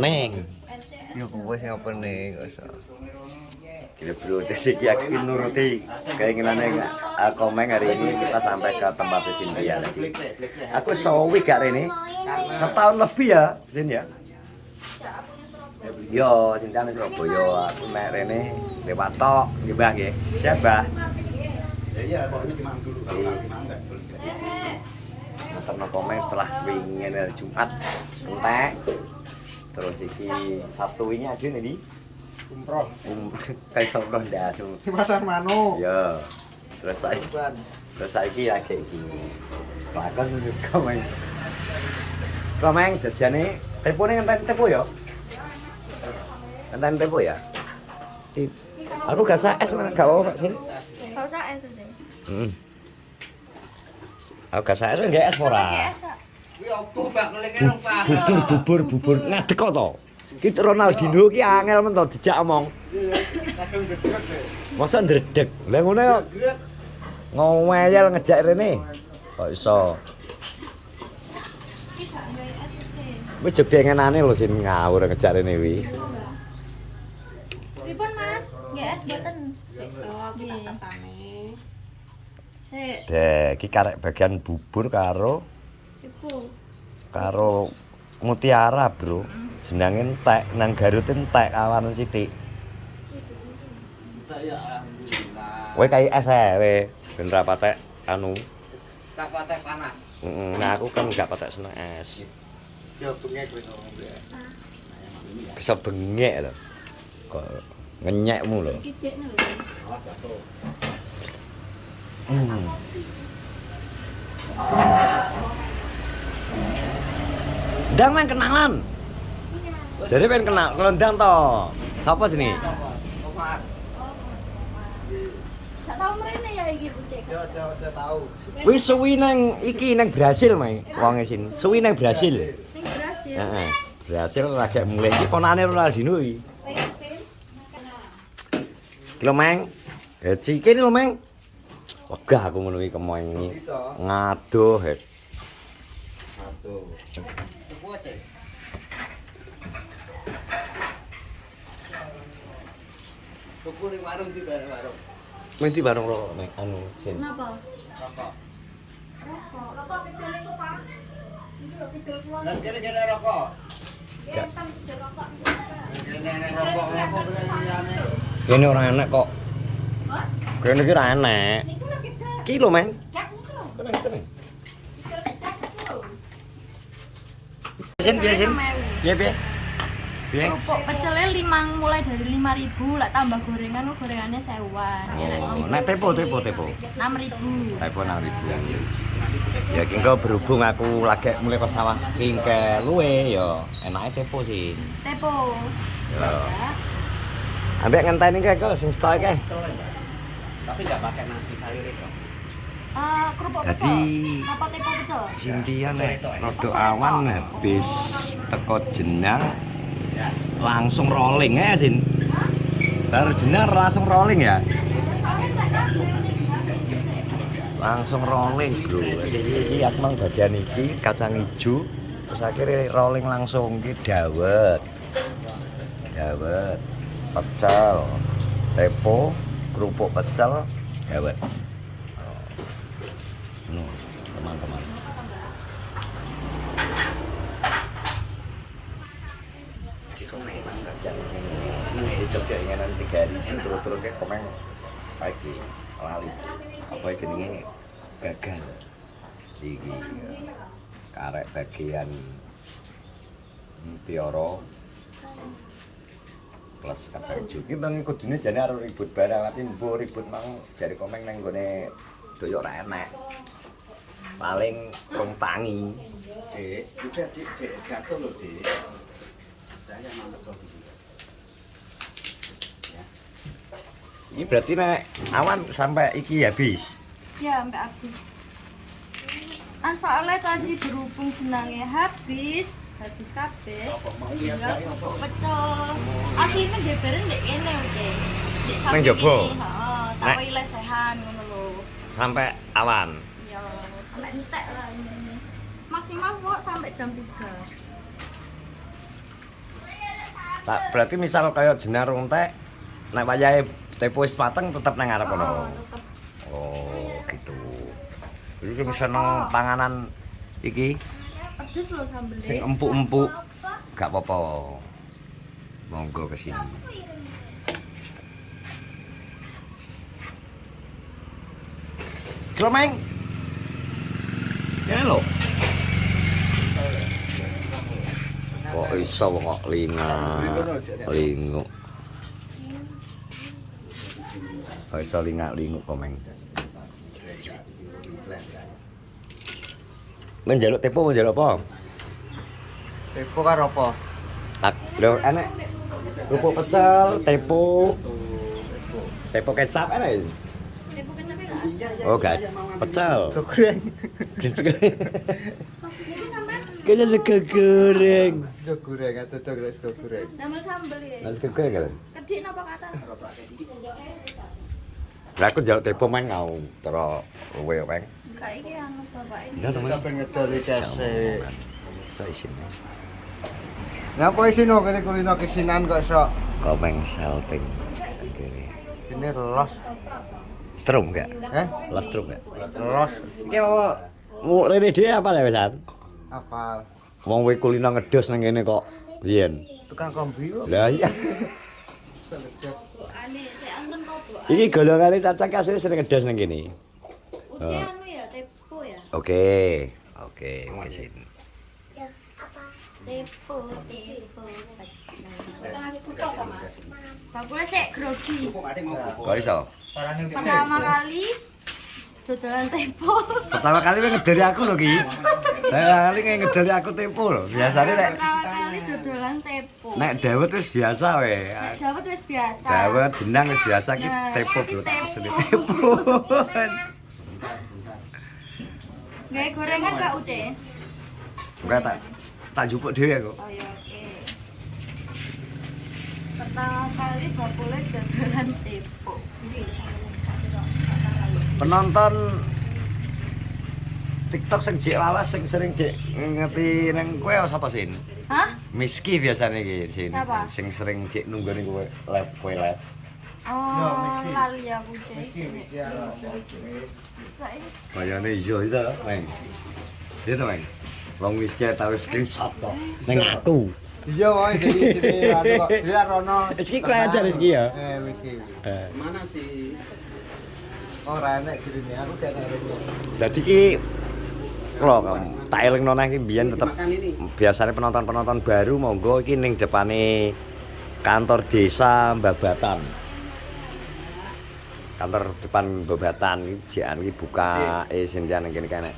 opening. Yo kowe sing opening kok iso. Gila bro, jadi aku nuruti keinginannya Komeng hari ini kita sampai ke tempat Cynthia lagi. Aku sawi gak ini, setahun lebih ya, Sin ya. Yo, Cynthia nih Surabaya, aku naik Rene lewat tok, gimana ya? Siapa? Iya, pokoknya dimang dulu kalau dimang enggak boleh. Nonton Komeng setelah wingin Jumat, entek. Terus iki Sabtu ini aja nih. Umroh. Kayak umroh ndasu. Di pasar Mano. Ya. Terus saiki lagi iki. Lakon Komeng. Komeng jajane tepone ngenten tepo ya. Ngenten tepo ya. Aku gak sak es gak apa Pak Sin. Gak usah es sih. Aku gak sak es nggak es ora. Kuwi opo bakule kene Pak? Bubur ngadeg kok to. Ki Ronaldinho ki angel men to dijak omong. Kadang gedeg deh. Masa ndredeg. Lah ngono yo ngomel ngejak rene. Kok iso. Ki gak nggawe es sih. Wis jegdengenane lho Sin ngawur ngejak rene wi. Pripun Mas? Nggih es boten. Sik iki tatane. Sik. Dek, iki karek bagian bubur karo mutiara, Bro. Jenenge entek nang Garut entek awan sithik. Entek ya alhamdulillah. Kowe kayak es ae we, ben ra patek anu. Tak patek panas. Nah aku kan enggak patek seneng es. Yo bengek kowe ngombe. Bisa bengek lho. Kok ngenyekmu lho. Iki jekne lho. Oh, jatuh. Ndang main kenalan. Jadi pengen kenal, kelendang toh. Siapa sini? Omar. Gak tau mrene ya iki Cek. Yo tahu. Wis suwi nang iki nang Brasil mae, wonge sini. Suwi nang Brasil. Ning Brasil. Heeh. Brasil lagi mulai iki ponane Ronaldinho iki. Ki lho, Meng. Cike lho, Meng. Wegah aku ngono iki kemoy iki. Ngadoh. Satu. Tuku aja. Tuku ning warung di warung. Menti bareng rokok nek anu Sin. Kenapa? Rokok. Rokok. Rokok kecil itu, Pak. Ini lho kecil keluar. Lah kene rokok. Gak. Kene rokok liyane. Kene ora enak kok. Hah? Kene iki ora enak. Niku lho kita. Ki lho, Meng. Gak niku lho. Tenang. Kecil ketek niku lho. Sin piye Sin? Piye piye? Piye? Kerupuk pecelnya mulai dari 5.000, lah tambah gorengan, gorengannya 1.000-an. Oh, nek tepo. 6.000. Tepo 6.000. Ya ki engko berhubung aku lagi mulai ke sawah kingke luwe ya enake tepo sih. Tepo. Ya. Ambek ngenteni kae kok sing stok kae. Tapi enggak pakai nasi sayur itu. Kerupuk Jadi pecel. Apa tepo pecel? Cynthia nek rada awan habis teko Jenang langsung rolling ya Sin. Bar Jenang langsung rolling ya. Langsung rolling bro. Jadi iki aku mang bagian iki kacang hijau terus akhirnya rolling langsung iki dawet. Pecel, tepo, kerupuk pecel, dawet. Teman-teman. Ini Jogja inganan 3 hari terus-terus kayak Komeng pagi lali apa jenenge gagal iki karek bagian pioro plus kacang hijau ki bang kudune jane arep ribut barang tapi mbuh ribut mang jare Komeng nang gone doyok ra enek paling rong tangi Udah jatuh loh, Dik. Saya mau coba. ini berarti nek awan sampai iki habis. Ya, sampai habis. Soalnya tadi berhubung jenangnya habis kabeh. Tinggal kerupuk pecel. Aslinya geberen ndek kene oke. Nang jaba? Heeh, tak wae lesehan ngono lho. Sampai awan. Ya, sampai entek lah ini. Maksimal kok sampai jam 3. Tak berarti misal kaya jenang runtek nek wayahe tepo wis mateng tetep nang ngarep kono. Tetep. Oh, gitu. Jadi sing seneng panganan iki Pedes lho sambelnya. sing empuk-empuk gak apa-apa. Monggo ke sini. Klomeng. Kene lho. Kok iso kok linguk. Kok iso linguk komeng. Menjaluk tepo menjaluk apa? Tepo karo apa? Lho enek kerupuk pecel, tepo kecap enek. Tepo kecapnya enggak? Oh, gak pecel. Goreng. Ini sampean Kayaknya sego goreng. Sego goreng atau sego goreng. damel sambel ya. Nasi sego goreng kan? Kedik napa kata? Lah aku njaluk tepo main ngau cara luwe peng. Enggak iki anu bapak ini. Enggak temen. Kita pengen ngedoli kese. Saya isine. Ngapa isino kene kulino kesinan kok sok. Komeng salting. Kene. Ini los. Strum enggak? Eh? Los strum enggak? Los. Iki mau rene dhewe apa lho Wisan? Apal. Wong kowe kulino ngedos nang kene kok biyen. Tukang kombi kok. Lah iya. Ane sik anten kopo. Iki golongane cacak asline sering ngedos nang kene. Uci anu ya tepo ya. Oke. Oke sini. Tepo. Bakule sik grogi. Kok iso? Pertama kali dodolan tepo. Pertama kali kowe ngedeli aku lho Ki. Pertama kali ngedeli aku tepo lho. Biasane nek Pertama kali dodolan tepo. nek dawet wis biasa we. Nek dawet wis biasa. Dawet jenang wis biasa ki Nah, tepo iki bro tak tepo. pesen tepo. Gawe gorengan Kak Uce. Enggak tak jupuk dhewe aku. Oh ya oke. Pertama kali bakule dodolan tepo. Penonton TikTok sing jek lawas sing sering jek ngerti nang kowe sapa sin? Hah? Miski biasane iki sin. Siapa? Sing sering jek nunggoni kowe live. Oh, lali aku Uce. Bayane iya itu Meng. Iya to Meng. Wong Miski tau screenshot kok ning aku. Iya wae jadi anu kok. Dia rono. Rizky kurang ajar Rizky ya. Rizky. Eh. Mana sih? Oh, enek kirine aku gak enek. Dadi ki klo tak elingno nang iki mbiyen tetep biasanya penonton-penonton baru monggo iki ning depane kantor desa Babatan. Kantor depan Babatan iki jekan iki buka Sintia nang kene kene.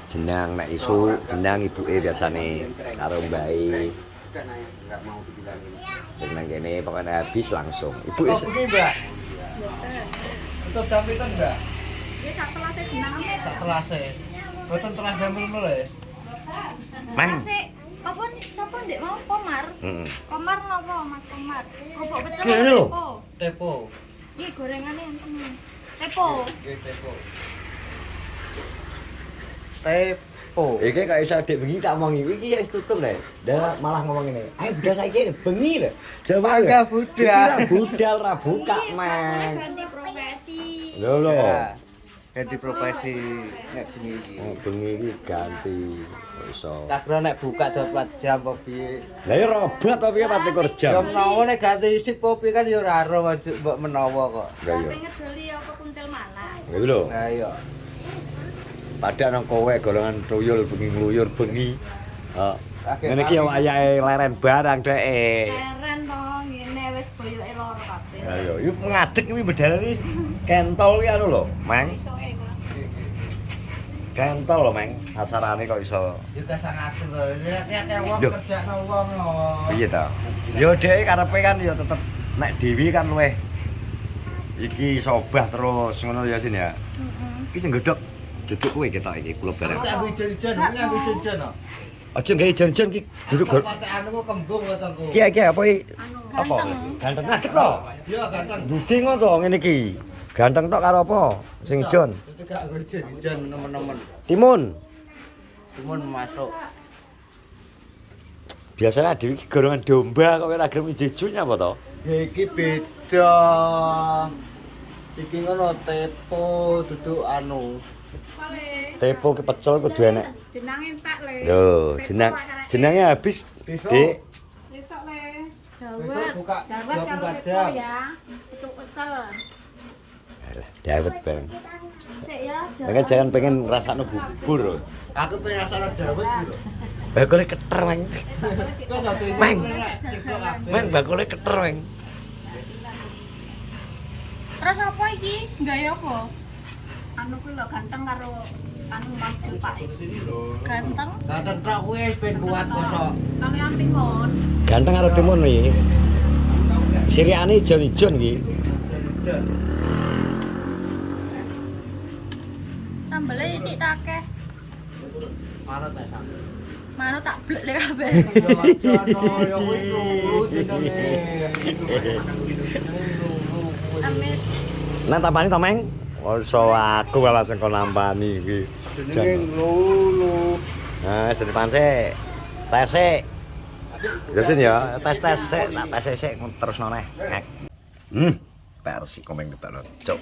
Jenang nek isu jenang ibuke biasane karo mbae. Enggak mau dibilangin. Sing nang kene pokoknya habis langsung. Ibu Oh, begini, Mbak. Untuk jam itu enggak? Wis sak telase jenenge. Tak telase. Boten telah damel mulai. Mang. Sik apa sapa ndek mau Komar? Heeh. Komar napa Mas Komar? Kopok pecel Kene apa lho. tepo? Tepo. Iki gorengane enten. Tepo. Nggih, tepo. Tepo. Iki kok iso dik bengi tak omongi iki wis tutup lho. Dah malah ngomong ngene. Ayo budal saiki bengi lho. Jawa Enggak budal. Budal ra buka, Iki bakule Mang. ganti profesi. Lho. Ya, ganti profesi nek bengi iki. Oh, bengi iki ganti iso. Tak kira nek buka 24 jam apa piye. Lah ya robot to piye 24 Ya jam. menawa nek ganti isip kopi kan ya ora ero mbok menawa kok. Lah Sampe iya. ngedoli apa kuntil mana? Gitu lho. Nah iya. Padahal nang kowe golongan tuyul bengi ngluyur bengi. Heeh. Akeh Ngene iki wayahe leren barang dheke. Keren to ngene wis boyoke loro kabeh. Ayo, iki ngadeg iki bedalan iki kentol iki anu lho, Mang. Isoke Mas. Kentol lho, Mang. Sasarane kok iso. Juga sangat lho. Ya wong Duh. kerjane wong lho. Piye ta? Yo dhek karepe kan yo tetep nek Dewi kan luweh iki sobah terus ngono ya Sin ya. Heeh. Iki sing gedhok duduk kowe ketok iki kula bareng. Aku ijen-ijen, ini aku ijen-ijen kok. Aja gawe jan-jan iki duduk gor. Patekanmu kembung wetengku. Iki apa iki? Anu Apa? ganteng. Ganteng ngadeg to. Iya ganteng. Budi ngono to ngene iki. Ganteng tok karo apa? Sing ijon. Itu gak aku ijen-ijen temen-temen. Timun. Cuman masuk. Biasanya Dewi golongan domba kok ora gelem ijo-ijonya apa to? Iki beda. Iki ngono tepo duduk anu. Tepo ke pecel kudu enek. Jenenge Pak Le. Lho, jenenge habis, Besok. Dik. Besok Le. Besok buka Dawet karo 24 Pepo jam. ya. Pecel-pecel. Alah, dawet bareng. Sik ya. Mereka jangan pengen rasakno bubur. Aku pengen rasane dawet piro? Bakule keter, Mang. Kok gak pengen Meng. ciplok kabeh. Mang bakule keter, Mang. Terus apa iki? Gaya apa? Anu kuwi lho ganteng karo anu maju Pak. Ganteng. Ganteng tok wis ben kuat kosok. Kali amping kon. Ganteng karo timun iki. Siriane ijon-ijon iki. Sambele titik tak akeh. Manut ta sampe. Manut tak blek le kabeh. Jono ya kuwi luru jenenge. Amit. Nah, tampani to, Mang? Oso aku malah sing kon nampani iki. Jenenge lulu. Nah, wis depan sik. Tes sik. Terusin ya, tes sik, tak tes sik terusno neh. Ngek. Persi komeng ketok cuk.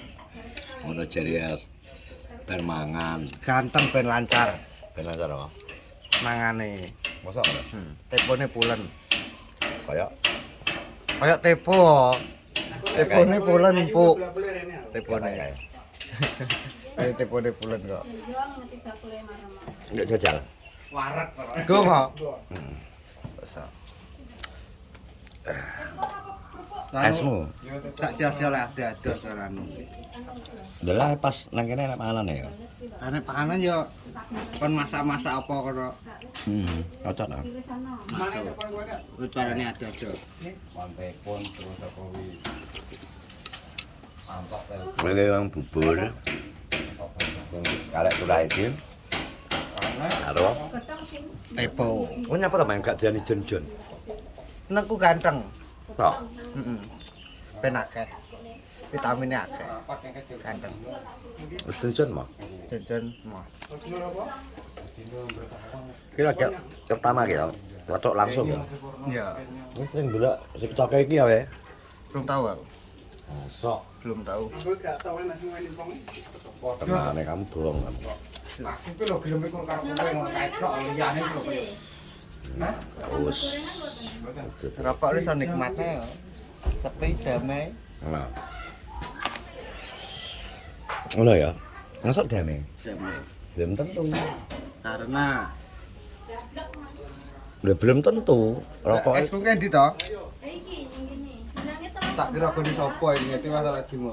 Ngono jari as. Ben mangan, Ganteng ben lancar ben lancar apa? mangane. Mosok ora? Tepone pulen. Kaya Kayak tepo. Tepone pulen empuk. Tepone. Ini tepone pulen kok. nggak jajal. Warak kok. Go kok. Esmu. Sak jas-jas ada saranu. Adalah pas nang kene enak panganan ya. Ane panganan yo kon masak-masak apa kono. Cocok lah. Utarane ada. Mantepon terus Jokowi. Mantap ya. Mulai orang bubur. Karek tulah iki. Karo Tepo. oh nyapa ta Mang gak diani jon-jon. Nengku ganteng. Sok. Heeh. Ben akeh. Vitaminnya akeh. Ganteng. Wis jon-jon mah. Jajan mah. Kira gak pertama ki ya. Cocok langsung ya. Ya, Wis sering delok TikTok iki ya wae. belum tahu aku. Sok. Belum tahu. Tenane kamu bolong kan. Aku ki lho gelem iku karo kowe ngono kae tok liyane lho kowe. Terus. Rokok ini so nikmatnya ya. Sepi, damai. Nah. Ngono ya. Masuk damai. Damai. Belum tentu. Karena Belum tentu. Rokok es ku kendi to? Iki ning kene. Senenge terus. Tak kira kene sapa iki ngerti masalah jimu.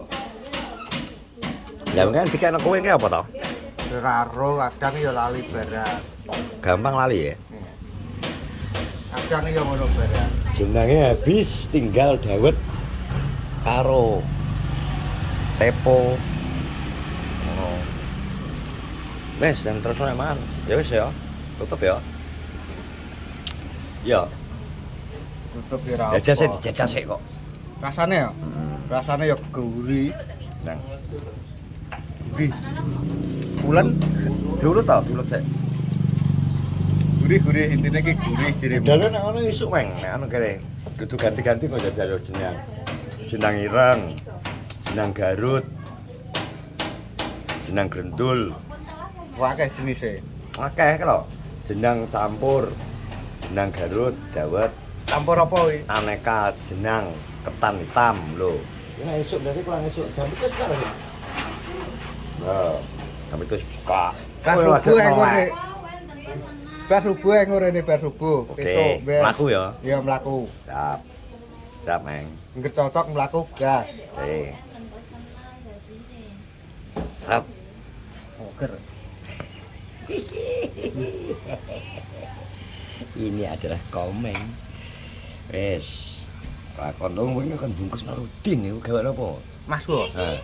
Ya kan dikene kowe ki apa to? Raro kadang ya lali barang. Gampang lali ya. Kadang ya ngono barang. Jenenge habis tinggal dawet karo tepo. Oh. Wes dan terus nek mangan. Ya wis ya. Tutup ya. Ya, Tutup ya ra. jajah sik kok. Rasane ya? Rasane ya gurih. Nang. Gurih. Pulen Diurut ta, diurut sik. gurih intine ki gurih jere. Dalu nek ngono isuk Mang, nek anu kene. Kudu ganti-ganti kok jajal jeneng. Jeneng ireng, jeneng Garut. Jeneng Grendul. Wah akeh jenise. Akeh kok. Jeneng campur. Jeneng Garut, dawet, Campur apa kuwi? aneka jenang ketan hitam lho. Ini esuk berarti kurang esuk. Jam itu suka lagi. Nah, jam itu suka. Pas Oh, subuh ada engko melek. nek. Pas subuh engko rene pas subuh. Oke, mlaku ya. Ya mlaku. Siap. Siap, Meng. Engger cocok mlaku gas. Oke. Siap. Oker. Ini adalah komeng. Wes. Lakon dong ini kan bungkus rutin ya, gawe apa? Mas kok. Heeh.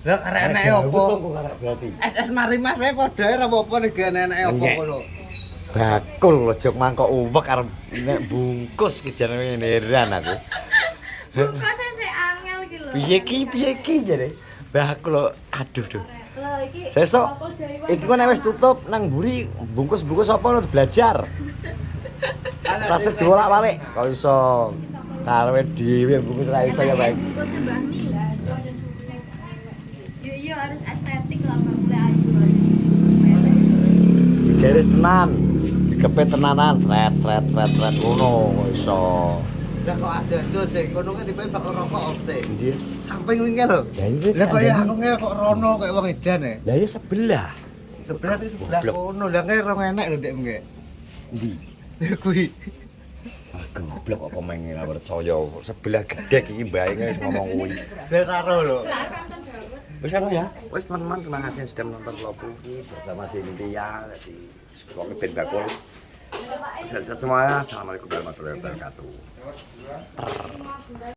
Lah arek enake opo? Berarti. Es mari Mas wae padha ae ora apa-apa nek enake opo Enyek. ngono. Bakul ojo mangkok uwek arep nek bungkus ki jenenge heran aku. Bungkusnya sik angel iki lho. Piye ki jare. Bakul aduh duh. Lho iki. Sesuk iki kok nek wis tutup nang mburi bungkus-bungkus apa lo belajar. Rasa dibolak-balik. Kok iso karepe dhewe bungkus ra iso ya, Bang. Bungkusnya Mbah Mi. Yo harus estetik lah Mbak, mulai ayu. Digaris tenan. Dikepit tenanan, sret ngono kok iso. Lah kok ada tuh sih, kono kan dipen bakal rokok om sih. Endi? Samping wingi lho. Ya iki. Lah kok ya aku ngel kok rono kayak wong edan ya. Lah ya sebelah. Sebelah itu sebelah kono, lah kayak rong enek lho ndek mengke. Endi? Kuwi. Ah goblok kok komen ora percaya. Sebelah gedek iki mbae wis ngomong kuwi. Lah karo lho. Wis ana ya. Wis teman-teman terima kasih sudah menonton vlog ini bersama Cynthia di Sekolah Ben Bakul. Sehat semuanya. Assalamualaikum warahmatullahi wabarakatuh.